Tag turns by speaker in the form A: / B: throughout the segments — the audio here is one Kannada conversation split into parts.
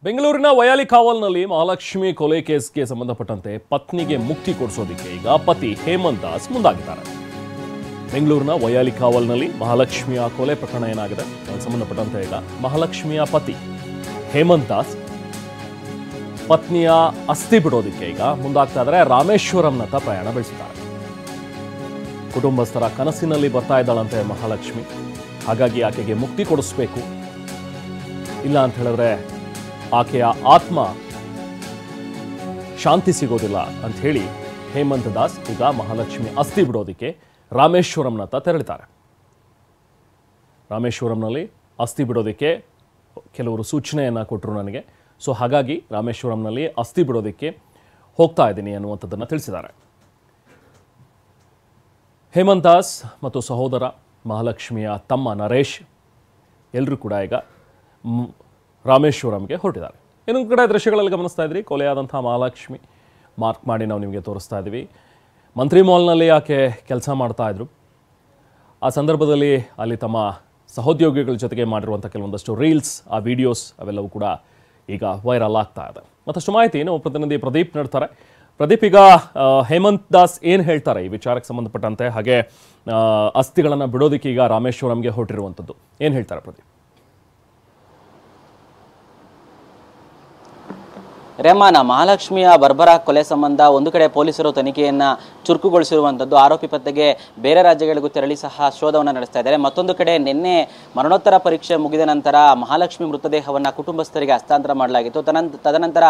A: ಬೆಂಗಳೂರಿನ ವಯಾಲಿ ಕಾವಲ್ನಲ್ಲಿ ಮಹಾಲಕ್ಷ್ಮಿ ಕೊಲೆ ಕೇಸ್ಗೆ ಸಂಬಂಧಪಟ್ಟಂತೆ ಪತ್ನಿಗೆ ಮುಕ್ತಿ ಕೊಡಿಸೋದಕ್ಕೆ ಈಗ ಪತಿ ಹೇಮಂತ್ ದಾಸ್ ಮುಂದಾಗಿದ್ದಾರೆ. ಬೆಂಗಳೂರಿನ ವಯಾಲಿ ಕಾವಲ್ನಲ್ಲಿ ಮಹಾಲಕ್ಷ್ಮಿಯ ಕೊಲೆ ಪ್ರಕರಣ ಏನಾಗಿದೆ ಅದಕ್ಕೆ ಸಂಬಂಧಪಟ್ಟಂತೆ ಈಗ ಮಹಾಲಕ್ಷ್ಮಿಯ ಪತಿ ಹೇಮಂತ್ ದಾಸ್ ಪತ್ನಿಯ ಅಸ್ಥಿ ಬಿಡೋದಕ್ಕೆ ಈಗ ಮುಂದಾಗ್ತಾ ಇದ್ದಾರೆ. ರಾಮೇಶ್ವರಂನತ್ತ ಪ್ರಯಾಣ ಬೆಳೆಸಿದ್ದಾರೆ. ಕುಟುಂಬಸ್ಥರ ಕನಸಿನಲ್ಲಿ ಬರ್ತಾ ಇದ್ದಾಳಂತೆ ಮಹಾಲಕ್ಷ್ಮಿ. ಹಾಗಾಗಿ ಆಕೆಗೆ ಮುಕ್ತಿ ಕೊಡಿಸ್ಬೇಕು, ಇಲ್ಲ ಅಂತ ಹೇಳಿದ್ರೆ ಆಕೆಯ ಆತ್ಮ ಶಾಂತಿ ಸಿಗೋದಿಲ್ಲ ಅಂತ ಹೇಳಿ ಹೇಮಂತ್ ದಾಸ್ ಈಗ ಮಹಾಲಕ್ಷ್ಮಿ ಅಸ್ಥಿ ಬಿಡೋದಕ್ಕೆ ರಾಮೇಶ್ವರಂನತ್ತ ತೆರಳಿದ್ದಾರೆ. ರಾಮೇಶ್ವರಂನಲ್ಲಿ ಅಸ್ಥಿ ಬಿಡೋದಕ್ಕೆ ಕೆಲವರು ಸೂಚನೆಯನ್ನು ಕೊಟ್ಟರು ನನಗೆ. ಸೊ ಹಾಗಾಗಿ ರಾಮೇಶ್ವರಂನಲ್ಲಿ ಅಸ್ಥಿ ಬಿಡೋದಕ್ಕೆ ಹೋಗ್ತಾ ಇದ್ದೀನಿ ಅನ್ನುವಂಥದ್ದನ್ನು ತಿಳಿಸಿದ್ದಾರೆ. ಹೇಮಂತ್ ದಾಸ್ ಮತ್ತು ಸಹೋದರ ಮಹಾಲಕ್ಷ್ಮಿಯ ತಮ್ಮ ನರೇಶ್ ಎಲ್ಲರೂ ಕೂಡ ಈಗ ರಾಮೇಶ್ವರಂಗೆ ಹೊರಟಿದ್ದಾರೆ. ಇನ್ನೊಂದು ಕಡೆ ದೃಶ್ಯಗಳಲ್ಲಿ ಗಮನಿಸ್ತಾ ಇದ್ರಿ, ಕೊಲೆಯಾದಂಥ ಮಹಾಲಕ್ಷ್ಮಿ ಮಾರ್ಕ್ ಮಾಡಿ ನಾವು ನಿಮಗೆ ತೋರಿಸ್ತಾ ಇದ್ದೀವಿ. ಮಂತ್ರಿ ಮಾಲ್ನಲ್ಲಿ ಆಕೆ ಕೆಲಸ ಮಾಡ್ತಾ ಇದ್ರು. ಆ ಸಂದರ್ಭದಲ್ಲಿ ಅಲ್ಲಿ ತಮ್ಮ ಸಹೋದ್ಯೋಗಿಗಳ ಜೊತೆಗೆ ಮಾಡಿರುವಂಥ ಕೆಲವೊಂದಷ್ಟು ರೀಲ್ಸ್, ಆ ವಿಡಿಯೋಸ್ ಅವೆಲ್ಲವೂ ಕೂಡ ಈಗ ವೈರಲ್ ಆಗ್ತಾ ಇದೆ. ಮತ್ತಷ್ಟು ಮಾಹಿತಿ ನಮ್ಮ ಪ್ರತಿನಿಧಿ ಪ್ರದೀಪ್ ನೀಡ್ತಾರೆ. ಪ್ರದೀಪ್, ಈಗ ಹೇಮಂತ್ ದಾಸ್ ಏನು ಹೇಳ್ತಾರೆ ಈ ವಿಚಾರಕ್ಕೆ ಸಂಬಂಧಪಟ್ಟಂತೆ, ಹಾಗೆ ಅಸ್ಥಿಗಳನ್ನು ಬಿಡೋದಕ್ಕೆ ಈಗ ರಾಮೇಶ್ವರಂಗೆ ಹೊರಟಿರುವಂಥದ್ದು ಏನು ಹೇಳ್ತಾರೆ ಪ್ರದೀಪ್?
B: ರೆಹಮಾನ್, ಮಹಾಲಕ್ಷ್ಮಿಯ ಬರ್ಬರ ಕೊಲೆ ಸಂಬಂಧ ಒಂದು ಕಡೆ ಪೊಲೀಸರು ತನಿಖೆಯನ್ನ ಚುರುಕುಗೊಳಿಸಿರುವಂಥದ್ದು, ಆರೋಪಿ ಪತ್ತೆಗೆ ಬೇರೆ ರಾಜ್ಯಗಳಿಗೂ ತೆರಳಿ ಸಹ ಶೋಧವನ್ನು ನಡೆಸ್ತಾ ಇದ್ದಾರೆ. ಮತ್ತೊಂದು ಕಡೆ ನಿನ್ನೆ ಮರಣೋತ್ತರ ಪರೀಕ್ಷೆ ಮುಗಿದ ನಂತರ ಮಹಾಲಕ್ಷ್ಮಿ ಮೃತದೇಹವನ್ನು ಕುಟುಂಬಸ್ಥರಿಗೆ ಹಸ್ತಾಂತರ ಮಾಡಲಾಗಿತ್ತು. ತದನಂತರ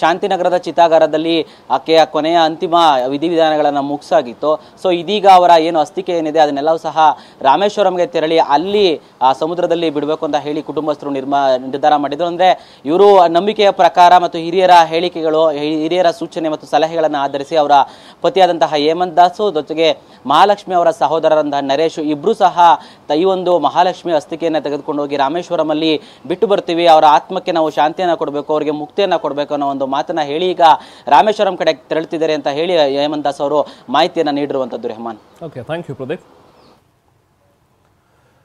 B: ಶಾಂತಿನಗರದ ಚಿತಾಗಾರದಲ್ಲಿ ಆಕೆಯ ಕೊನೆಯ ಅಂತಿಮ ವಿಧಿವಿಧಾನಗಳನ್ನು ಮುಗಿಸಾಗಿತ್ತು. ಸೊ ಇದೀಗ ಅವರ ಏನು ಅಸ್ಥಿಕೆ ಏನಿದೆ ಅದನ್ನೆಲ್ಲವೂ ಸಹ ರಾಮೇಶ್ವರಂಗೆ ತೆರಳಿ ಅಲ್ಲಿ ಆ ಸಮುದ್ರದಲ್ಲಿ ಬಿಡಬೇಕು ಅಂತ ಹೇಳಿ ಕುಟುಂಬಸ್ಥರು ನಿರ್ಧಾರ ಮಾಡಿದ್ರು. ಅಂದ್ರೆ ಇವರು ನಂಬಿಕೆಯ ಪ್ರಕಾರ ಮತ್ತು ಹಿರಿಯರ ಹೇಳಿಕೆಗಳು, ಹಿರಿಯರ ಸೂಚನೆ ಮತ್ತು ಸಲಹೆಗಳನ್ನು ಆಧರಿಸಿ ಅವರ ಪತಿಯಾದಂತಹ ಹೇಮಂತ್ ದಾಸ್ ಜೊತೆಗೆ ಮಹಾಲಕ್ಷ್ಮಿ ಅವರ ಸಹೋದರರಂತಹ ನರೇಶ್ ಇಬ್ರು ಸಹ ಈ ಒಂದು ಮಹಾಲಕ್ಷ್ಮಿ ಅಸ್ಥಿಕೆಯನ್ನು ತೆಗೆದುಕೊಂಡು ಹೋಗಿ ರಾಮೇಶ್ವರಮಲ್ಲಿ ಬಿಟ್ಟು ಬರ್ತೀವಿ, ಅವರ ಆತ್ಮಕ್ಕೆ ನಾವು ಶಾಂತಿಯನ್ನು ಕೊಡಬೇಕು, ಅವರಿಗೆ ಮುಕ್ತಿಯನ್ನು ಕೊಡಬೇಕು ಅನ್ನೋ ಒಂದು ಮಾತನ್ನ ಹೇಳಿ ಈಗ ರಾಮೇಶ್ವರಂ ಕಡೆ ತೆರಳುತ್ತಿದ್ದಾರೆ ಅಂತ ಹೇಳಿ ಹೇಮಂತ್ ದಾಸ್ ಅವರು ಮಾಹಿತಿಯನ್ನು ನೀಡಿರುವಂತದ್ದು. Rehman,
A: okay, thank you Pradeep.